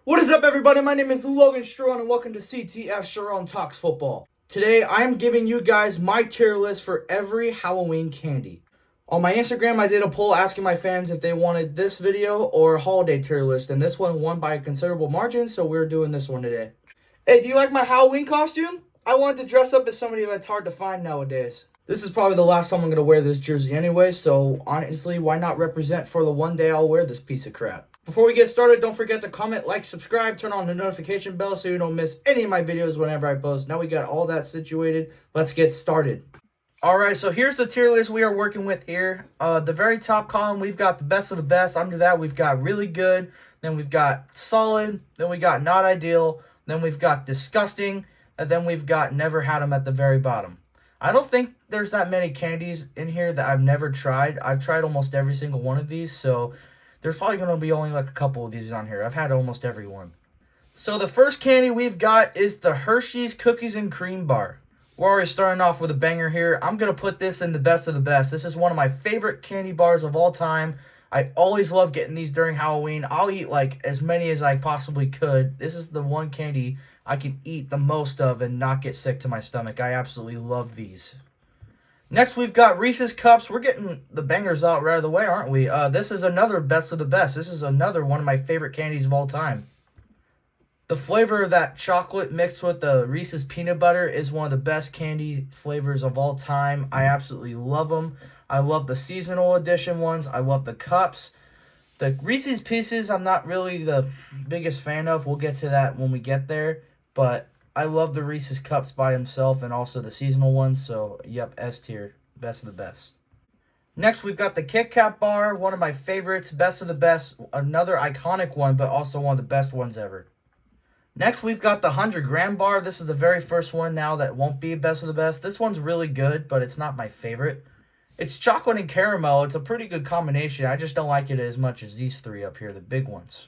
What is up, everybody? My name is Logan Strong, and welcome to CTF Sharon Talks Football. Today, I am giving you guys my tier list for every Halloween candy. On my Instagram, I did a poll asking my fans if they wanted this video or a holiday tier list, and this one won by a considerable margin, so we're doing this one today. Hey, do you like my Halloween costume? I wanted to dress up as somebody that's hard to find nowadays. This is probably the last time I'm going to wear this jersey anyway, so honestly, why not represent for the one day I'll wear this piece of crap? Before we get started, don't forget to comment, like, subscribe, turn on the notification bell so you don't miss any of my videos whenever I post. Now we got all that situated. Let's get started. Alright, so here's the tier list we are working with here. The very top column, we've got the best of the best. Under that, we've got really good. Then we've got solid. Then we got not ideal. Then we've got disgusting. And then we've got never had them at the very bottom. I don't think there's that many candies in here that I've never tried. I've tried almost every single one of these, so there's probably going to be only like a couple of these on here. I've had almost every one. So the first candy we've got is the Hershey's Cookies and Cream Bar. We're already starting off with a banger here. I'm going to put this in the best of the best. This is one of my favorite candy bars of all time. I always love getting these during Halloween. I'll eat like as many as I possibly could. This is the one candy I can eat the most of and not get sick to my stomach. I absolutely love these. Next, we've got Reese's Cups. We're getting the bangers out right away, aren't we? This is another best of the best. This is another one of my favorite candies of all time. The flavor of that chocolate mixed with the Reese's peanut butter is one of the best candy flavors of all time. I absolutely love them. I love the seasonal edition ones. I love the cups. The Reese's Pieces, I'm not really the biggest fan of. We'll get to that when we get there. But I love the Reese's Cups by himself and also the seasonal ones. So, yep, S tier. Best of the best. Next, we've got the Kit Kat bar. One of my favorites. Best of the best. Another iconic one, but also one of the best ones ever. Next, we've got the 100-gram bar. This is the very first one now that won't be best of the best. This one's really good, but it's not my favorite. It's chocolate and caramel. It's a pretty good combination. I just don't like it as much as these three up here, the big ones.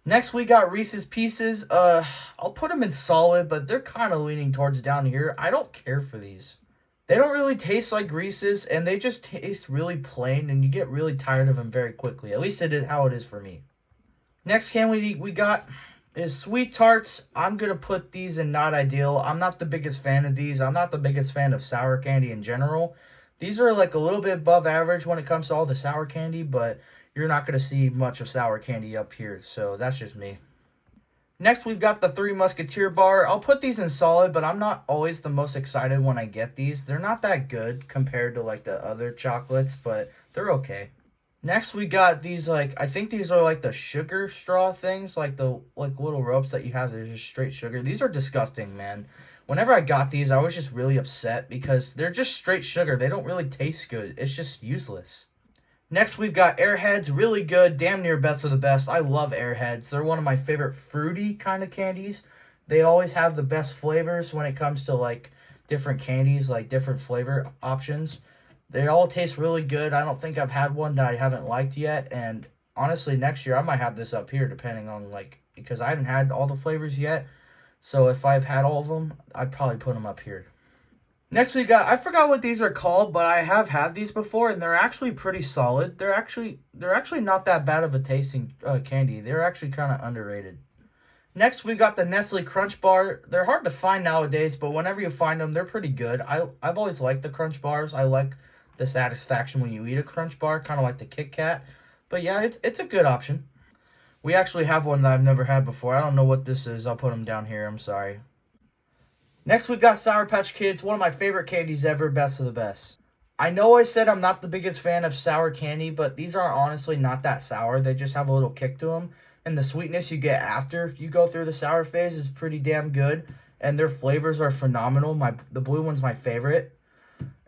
Next, we got Reese's Pieces. I'll put them in solid, but they're kind of leaning towards down here. I don't care for these. They don't really taste like Reese's, and they just taste really plain, and you get really tired of them very quickly. At least it is how it is for me. Next candy we got is Sweet Tarts. I'm going to put these in not ideal. I'm not the biggest fan of these. I'm not the biggest fan of sour candy in general. These are like a little bit above average when it comes to all the sour candy, but you're not going to see much of sour candy up here, so that's just me. Next, we've got the Three Musketeer bar. I'll put these in solid, but I'm not always the most excited when I get these. They're not that good compared to like the other chocolates, but they're okay. Next, we got these, I think these are like the sugar straw things, like the little ropes that you have. They're just straight sugar. These are disgusting, man. Whenever I got these, I was just really upset because they're just straight sugar. They don't really taste good. It's just useless. Next, we've got Airheads. Really good. Damn near best of the best. I love Airheads. They're one of my favorite fruity kind of candies. They always have the best flavors when it comes to, different candies, different flavor options. They all taste really good. I don't think I've had one that I haven't liked yet. And honestly, next year, I might have this up here depending on, because I haven't had all the flavors yet. So if I've had all of them, I'd probably put them up here. Next we got, I forgot what these are called, but I have had these before, and they're actually pretty solid. They're actually not that bad of a tasting candy. They're actually kind of underrated. Next we got the Nestle Crunch Bar. They're hard to find nowadays, but whenever you find them, they're pretty good. I've always liked the Crunch Bars. I like the satisfaction when you eat a Crunch Bar, kind of like the Kit Kat. But yeah, it's a good option. We actually have one that I've never had before. I don't know what this is. I'll put them down here. I'm sorry. Next, we've got Sour Patch Kids, one of my favorite candies ever, best of the best. I know I said I'm not the biggest fan of sour candy, but these are honestly not that sour. They just have a little kick to them. And the sweetness you get after you go through the sour phase is pretty damn good. And their flavors are phenomenal. The blue one's my favorite.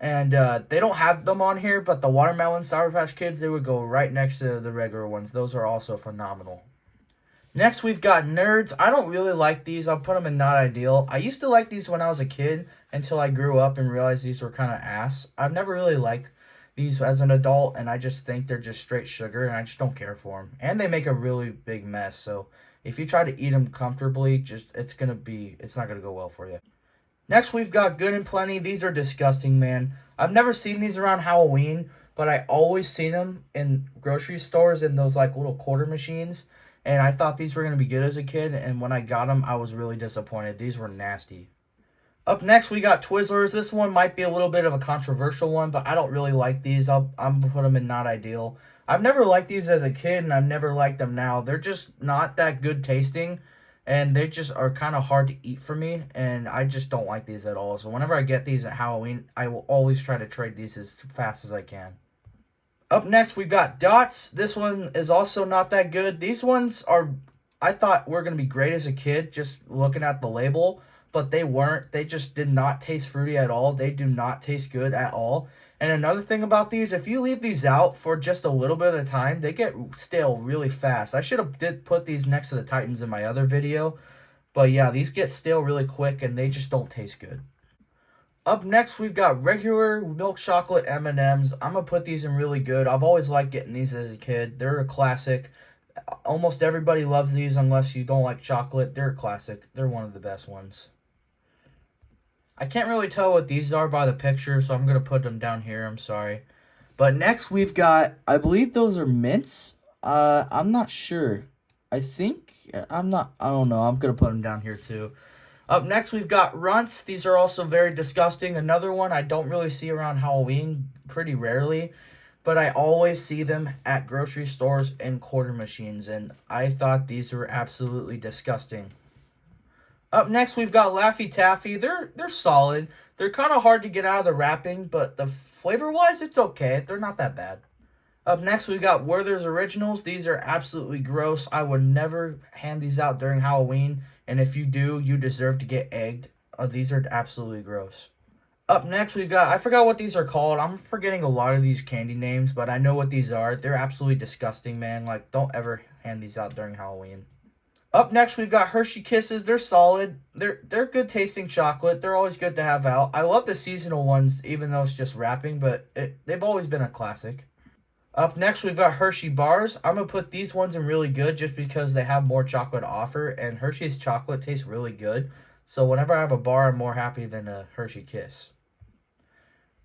And they don't have them on here, but the watermelon Sour Patch Kids, they would go right next to the regular ones. Those are also phenomenal. Next, we've got Nerds. I don't really like these. I'll put them in not ideal. I used to like these when I was a kid until I grew up and realized these were kind of ass. I've never really liked these as an adult, and I just think they're just straight sugar, and I just don't care for them. And they make a really big mess, so if you try to eat them comfortably, it's not going to go well for you. Next, we've got Good and Plenty. These are disgusting, man. I've never seen these around Halloween, but I always see them in grocery stores in those little quarter machines. and I thought these were going to be good as a kid, and when I got them, I was really disappointed. These were nasty. Up next, we got Twizzlers. This one might be a little bit of a controversial one, but I don't really like these. I'm going to put them in not ideal. I've never liked these as a kid, and I've never liked them now. They're just not that good tasting, and they just are kind of hard to eat for me, and I just don't like these at all. So whenever I get these at Halloween, I will always try to trade these as fast as I can. Up next, we've got Dots. This one is also not that good. These ones are, I thought were going to be great as a kid, just looking at the label, but they weren't. They just did not taste fruity at all. They do not taste good at all. And another thing about these, if you leave these out for just a little bit of time, they get stale really fast. I should have did put these next to the Titans in my other video, but yeah, these get stale really quick and they just don't taste good. Up next, we've got regular milk chocolate M&Ms. I'm going to put these in really good. I've always liked getting these as a kid. They're a classic. Almost everybody loves these unless you don't like chocolate. They're a classic. They're one of the best ones. I can't really tell what these are by the picture, so I'm going to put them down here. I'm sorry. But next, we've got, I believe those are mints. I'm not sure. I don't know. I'm going to put them down here too. Up next, we've got Runts. These are also very disgusting. Another one I don't really see around Halloween, pretty rarely, but I always see them at grocery stores and quarter machines, and I thought these were absolutely disgusting. Up next, we've got Laffy Taffy. They're solid. They're kind of hard to get out of the wrapping, but the flavor-wise, it's okay. They're not that bad. Up next, we got Werther's Originals. These are absolutely gross. I would never hand these out during Halloween. And if you do, you deserve to get egged. These are absolutely gross. Up next, we've got, I forgot what these are called. I'm forgetting a lot of these candy names, but I know what these are. They're absolutely disgusting, man. Like, don't ever hand these out during Halloween. Up next, we've got Hershey Kisses. They're solid. They're good tasting chocolate. They're always good to have out. I love the seasonal ones, even though it's just wrapping, but they've always been a classic. Up next, we've got Hershey Bars. I'm going to put these ones in really good just because they have more chocolate to offer, and Hershey's chocolate tastes really good. So whenever I have a bar, I'm more happy than a Hershey Kiss.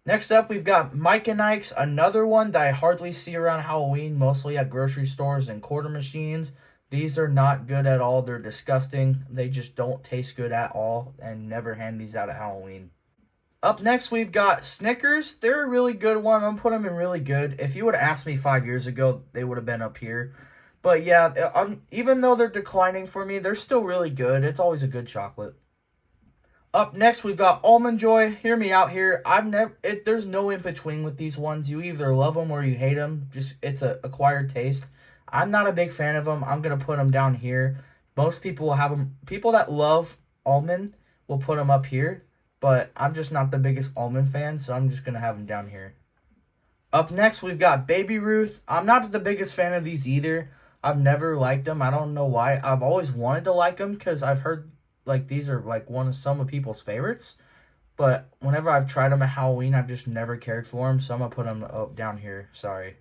Next up, we've got Mike and Ike's, another one that I hardly see around Halloween, mostly at grocery stores and quarter machines. These are not good at all. They're disgusting. They just don't taste good at all, and never hand these out at Halloween. Up next, we've got Snickers. They're a really good one. I'm going to put them in really good. If you would have asked me 5 years ago, they would have been up here. But yeah, even though they're declining for me, they're still really good. It's always a good chocolate. Up next, we've got Almond Joy. Hear me out here. There's no in between with these ones. You either love them or you hate them. It's an acquired taste. I'm not a big fan of them. I'm going to put them down here. Most people will have them. People that love almond will put them up here. But I'm just not the biggest almond fan, so I'm just going to have them down here. Up next, we've got Baby Ruth. I'm not the biggest fan of these either. I've never liked them. I don't know why. I've always wanted to like them because I've heard like these are like some of people's favorites. But whenever I've tried them at Halloween, I've just never cared for them, so I'm going to put them down here. Sorry.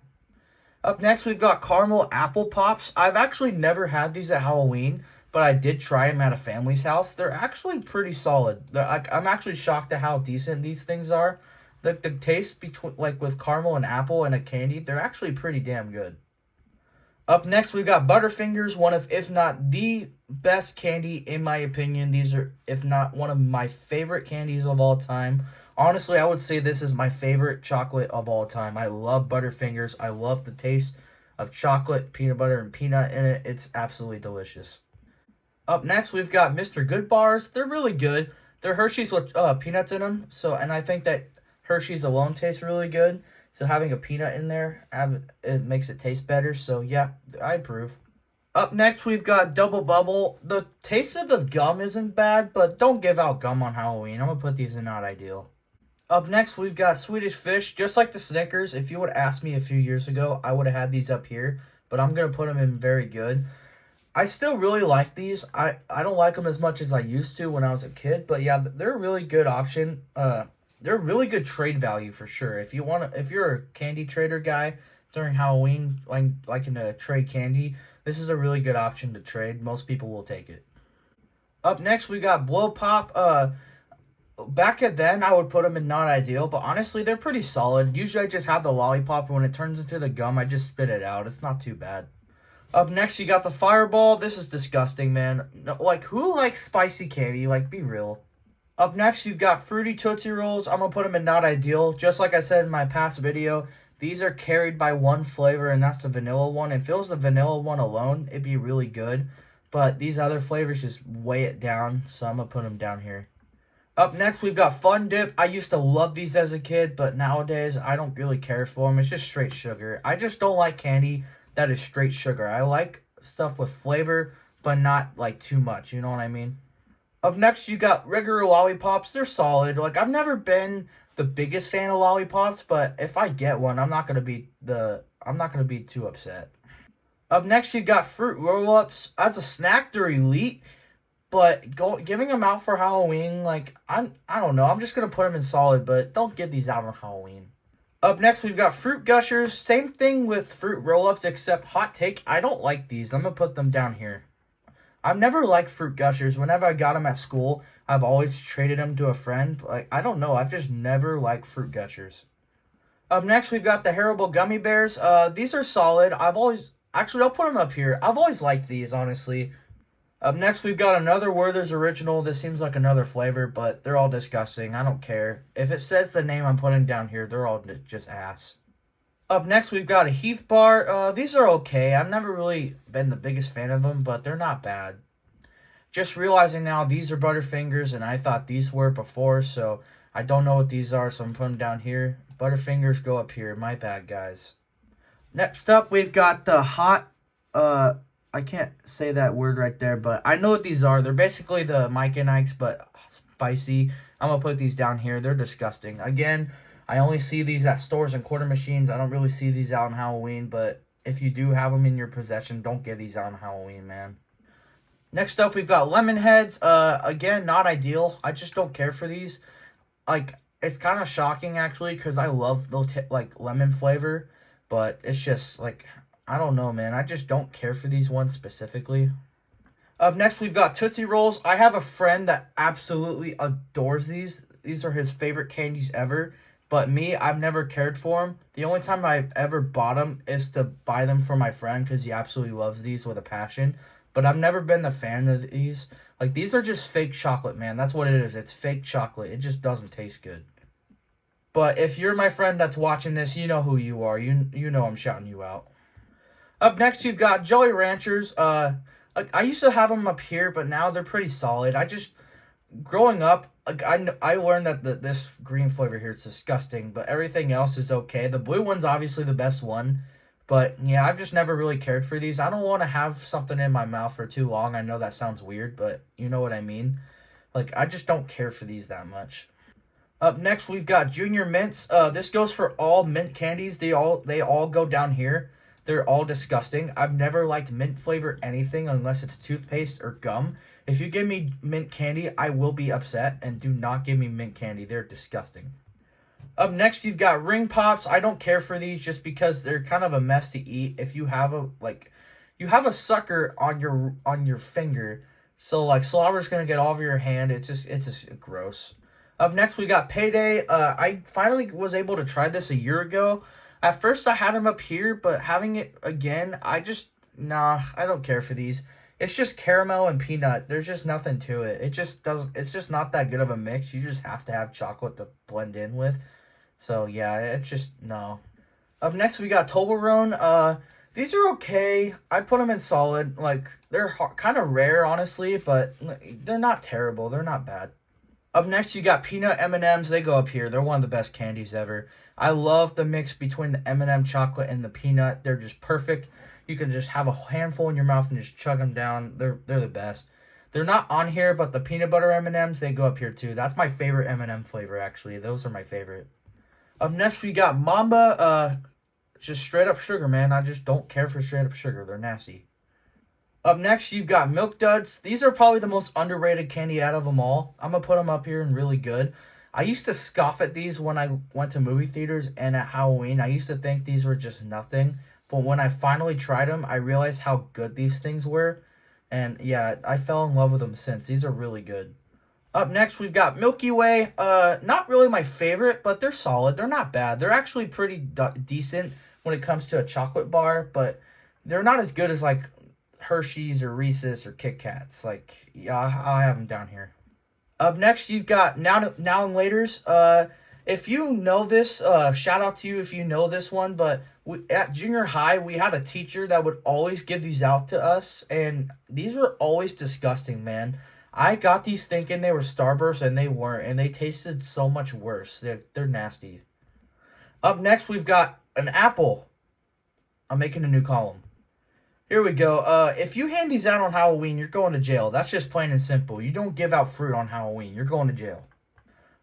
Up next, we've got Caramel Apple Pops. I've actually never had these at Halloween, but I did try them at a family's house. They're actually pretty solid. I'm actually shocked at how decent these things are. The taste between with caramel and apple and a candy, they're actually pretty damn good. Up next, we've got Butterfingers, one of, if not the best candy in my opinion. These are, if not one of my favorite candies of all time. Honestly, I would say this is my favorite chocolate of all time. I love Butterfingers. I love the taste of chocolate, peanut butter, and peanut in it. It's absolutely delicious. Up next, we've got Mr. Good Bars. They're really good. They're Hershey's with peanuts in them. And I think that Hershey's alone tastes really good. So having a peanut in there, it makes it taste better. So yeah, I approve. Up next, we've got Double Bubble. The taste of the gum isn't bad, but don't give out gum on Halloween. I'm going to put these in not ideal. Up next, we've got Swedish Fish. Just like the Snickers, if you would ask me a few years ago, I would have had these up here. But I'm going to put them in very good. I still really like these. I don't like them as much as I used to when I was a kid. But yeah, they're a really good option. They're a really good trade value for sure. If you're a candy trader guy during Halloween, like in a trade candy, this is a really good option to trade. Most people will take it. Up next, we got Blow Pop. Back at then, I would put them in not ideal, but honestly, they're pretty solid. Usually, I just have the lollipop, and when it turns into the gum, I just spit it out. It's not too bad. Up next, you got the Fireball. This is disgusting, man. No, like, who likes spicy candy? Like, be real. Up next, you've got Fruity Tootsie Rolls. I'm going to put them in not ideal. Just like I said in my past video, these are carried by one flavor, and that's the vanilla one. If it was the vanilla one alone, it'd be really good. But these other flavors just weigh it down, so I'm going to put them down here. Up next, we've got Fun Dip. I used to love these as a kid, but nowadays, I don't really care for them. It's just straight sugar. I just don't like candy that is straight sugar. I like stuff with flavor, but not, like, too much. You know what I mean? Up next, you got regular lollipops. They're solid. Like, I've never been the biggest fan of lollipops, but if I get one, I'm not gonna be too upset. Up next, you got Fruit Roll-Ups. As a snack, they're elite, but giving them out for Halloween, like, I don't know. I'm just gonna put them in solid, but don't give these out on Halloween. Up next, we've got Fruit Gushers. Same thing with Fruit Roll-Ups, except hot take, I don't like these. I'm gonna put them down here. I've never liked Fruit Gushers. Whenever I got them at school, I've always traded them to a friend. Like, I don't know. I've just never liked Fruit Gushers. Up next, we've got the Haribo Gummy Bears. These are solid. Actually, I'll put them up here. I've always liked these, honestly. Up next, we've got another Werther's Original. This seems like another flavor, but they're all disgusting. I don't care. If it says the name I'm putting down here, they're all just ass. Up next, we've got a Heath Bar. These are okay. I've never really been the biggest fan of them, but they're not bad. Just realizing now, these are Butterfingers, and I thought these were before, so I don't know what these are, so I'm putting them down here. Butterfingers go up here. My bad, guys. Next up, we've got the hot, I can't say that word right there, but I know what these are. They're basically the Mike and Ike's, but spicy. I'm going to put these down here. They're disgusting. Again, I only see these at stores and quarter machines. I don't really see these out on Halloween, but if you do have them in your possession, don't get these out on Halloween, man. Next up, we've got Lemon Heads. Again, not ideal. I just don't care for these. Like, it's kind of shocking, actually, because I love the, like, lemon flavor, but it's just, like, I don't know, man. I just don't care for these ones specifically. Up next, we've got Tootsie Rolls. I have a friend that absolutely adores these. These are his favorite candies ever. But me, I've never cared for them. The only time I've ever bought them is to buy them for my friend because he absolutely loves these with a passion. But I've never been the fan of these. Like, these are just fake chocolate, man. That's what it is. It's fake chocolate. It just doesn't taste good. But if you're my friend that's watching this, you know who you are. You know I'm shouting you out. Up next, you've got Jolly Ranchers. Like, I used to have them up here, but now they're pretty solid. Growing up, like, I learned that this green flavor here is disgusting, but everything else is okay. The blue one's obviously the best one, but yeah, I've just never really cared for these. I don't want to have something in my mouth for too long. I know that sounds weird, but you know what I mean. Like, I just don't care for these that much. Up next, we've got Junior Mints. This goes for all mint candies. They all go down here. They're all disgusting. I've never liked mint flavor anything unless it's toothpaste or gum. If you give me mint candy, I will be upset, and do not give me mint candy. They're disgusting. Up next, you've got Ring Pops. I don't care for these just because they're kind of a mess to eat. If you have a sucker on your finger, so like slobber's gonna get all over your hand. It's just gross. Up next, we got Payday. I finally was able to try this a year ago. At first, I had them up here, but having it again, I don't care for these. It's just caramel and peanut. There's just nothing to it. It's just not that good of a mix. You just have to have chocolate to blend in with. So, yeah, it's just, no. Up next, we got Toblerone. These are okay. I put them in solid. Like, they're kind of rare, honestly, but they're not terrible. They're not bad. Up next, you got peanut M&Ms. They go up here. They're one of the best candies ever. I love the mix between the M&M chocolate and the peanut. They're just perfect. You can just have a handful in your mouth and just chug them down. They're the best. They're not on here, but the peanut butter M&Ms, they go up here too. That's my favorite M&M flavor, actually. Those are my favorite. Up next, we got Mamba. Just straight up sugar, man. I just don't care for straight up sugar. They're nasty. Up next, you've got Milk Duds. These are probably the most underrated candy out of them all. I'm going to put them up here and really good. I used to scoff at these when I went to movie theaters and at Halloween. I used to think these were just nothing. But when I finally tried them, I realized how good these things were. And yeah, I fell in love with them since. These are really good. Up next, we've got Milky Way. Not really my favorite, but they're solid. They're not bad. They're actually pretty decent when it comes to a chocolate bar, but they're not as good as like Hershey's or Reese's or Kit Kats. Like, yeah, I'll have them down here. Up next, you've got Now and Laters. If you know this, shout out to you if you know this one. But at junior high, we had a teacher that would always give these out to us, and these were always disgusting, man. I got these thinking they were Starburst, and they weren't, and they tasted so much worse. They're nasty. Up next, we've got an apple. I'm making a new column. Here we go. If you hand these out on Halloween, you're going to jail. That's just plain and simple. You don't give out fruit on Halloween. You're going to jail.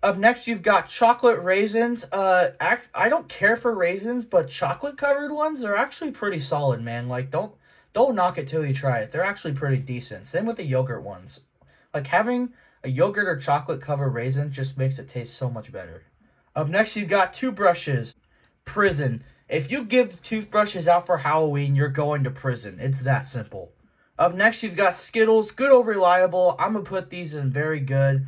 Up next, you've got chocolate raisins. I don't care for raisins, but chocolate-covered ones are actually pretty solid, man. Like, don't knock it till you try it. They're actually pretty decent. Same with the yogurt ones. Like, having a yogurt or chocolate-covered raisin just makes it taste so much better. Up next, you've got toothbrushes. Prison. If you give toothbrushes out for Halloween, you're going to prison. It's that simple. Up next, you've got Skittles. Good old reliable. I'm going to put these in very good.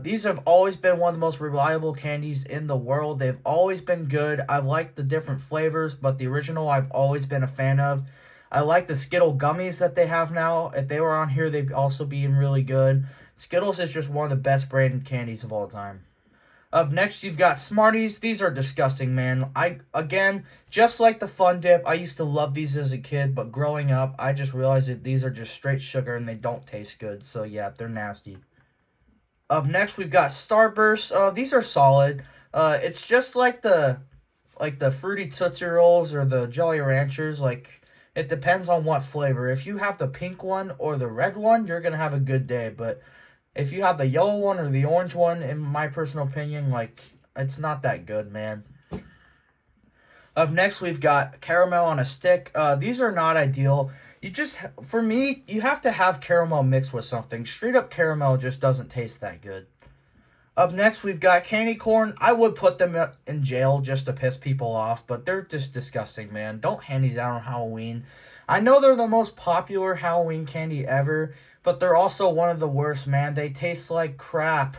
These have always been one of the most reliable candies in the world. They've always been good. I've liked the different flavors, but the original I've always been a fan of. I like the Skittle gummies that they have now. If they were on here, they'd also be really good. Skittles is just one of the best branded candies of all time. Up next, you've got Smarties. These are disgusting, man. Again, just like the Fun Dip, I used to love these as a kid, but growing up, I just realized that these are just straight sugar and they don't taste good. So, yeah, they're nasty. Up next, we've got Starburst. These are solid. It's just like the Fruity Tootsie Rolls or the Jolly Ranchers. Like, it depends on what flavor. If you have the pink one or the red one, you're going to have a good day, but if you have the yellow one or the orange one, in my personal opinion, like, it's not that good, man. Up next, we've got caramel on a stick. These are not ideal. For me, you have to have caramel mixed with something. Straight up caramel just doesn't taste that good. Up next, we've got candy corn. I would put them in jail just to piss people off, but they're just disgusting, man. Don't hand these out on Halloween. I know they're the most popular Halloween candy ever, but they're also one of the worst, man. They taste like crap.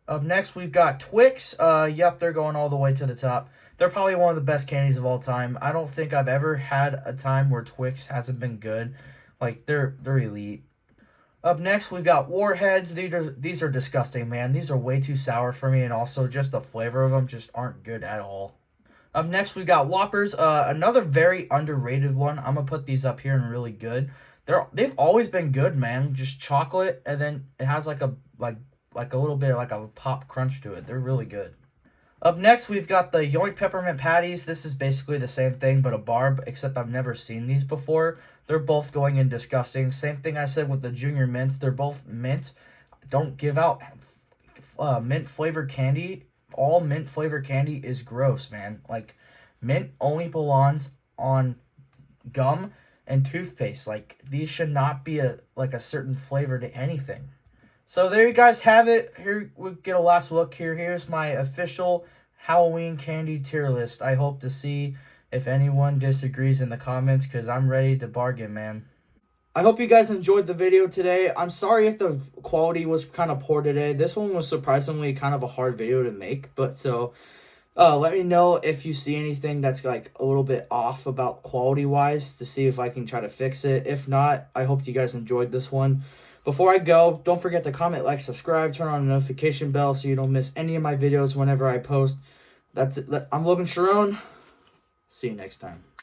Up next, we've got Twix. Yep, they're going all the way to the top. They're probably one of the best candies of all time. I don't think I've ever had a time where Twix hasn't been good. Like, they're elite. Up next, we've got Warheads. These are disgusting, man. These are way too sour for me, and also just the flavor of them just aren't good at all. Up next, we've got Whoppers. Another very underrated one. I'm going to put these up here and really good. They've always been good, man. Just chocolate, and then it has like a little bit like a pop crunch to it. They're really good. Up next, we've got the Yoink Peppermint Patties. This is basically the same thing, but a barb, except I've never seen these before. They're both going in disgusting. Same thing I said with the Junior Mints. They're both mint. Don't give out mint flavored candy. All mint flavored candy is gross, man. Like, mint only belongs on gum and toothpaste. Like, these should not be a certain flavor to anything. So there you guys have it. Here we get a last look here. Here's my official Halloween candy tier list. I hope to see if anyone disagrees in the comments, because I'm ready to bargain, man. I hope you guys enjoyed the video today. I'm sorry if the quality was kind of poor today. This one was surprisingly kind of a hard video to make, but so let me know if you see anything that's like a little bit off about quality wise to see if I can try to fix it. If not, I hope you guys enjoyed this one. Before I go, don't forget to comment, like, subscribe, turn on the notification bell so you don't miss any of my videos whenever I post. That's it. I'm Logan Sharon. See you next time.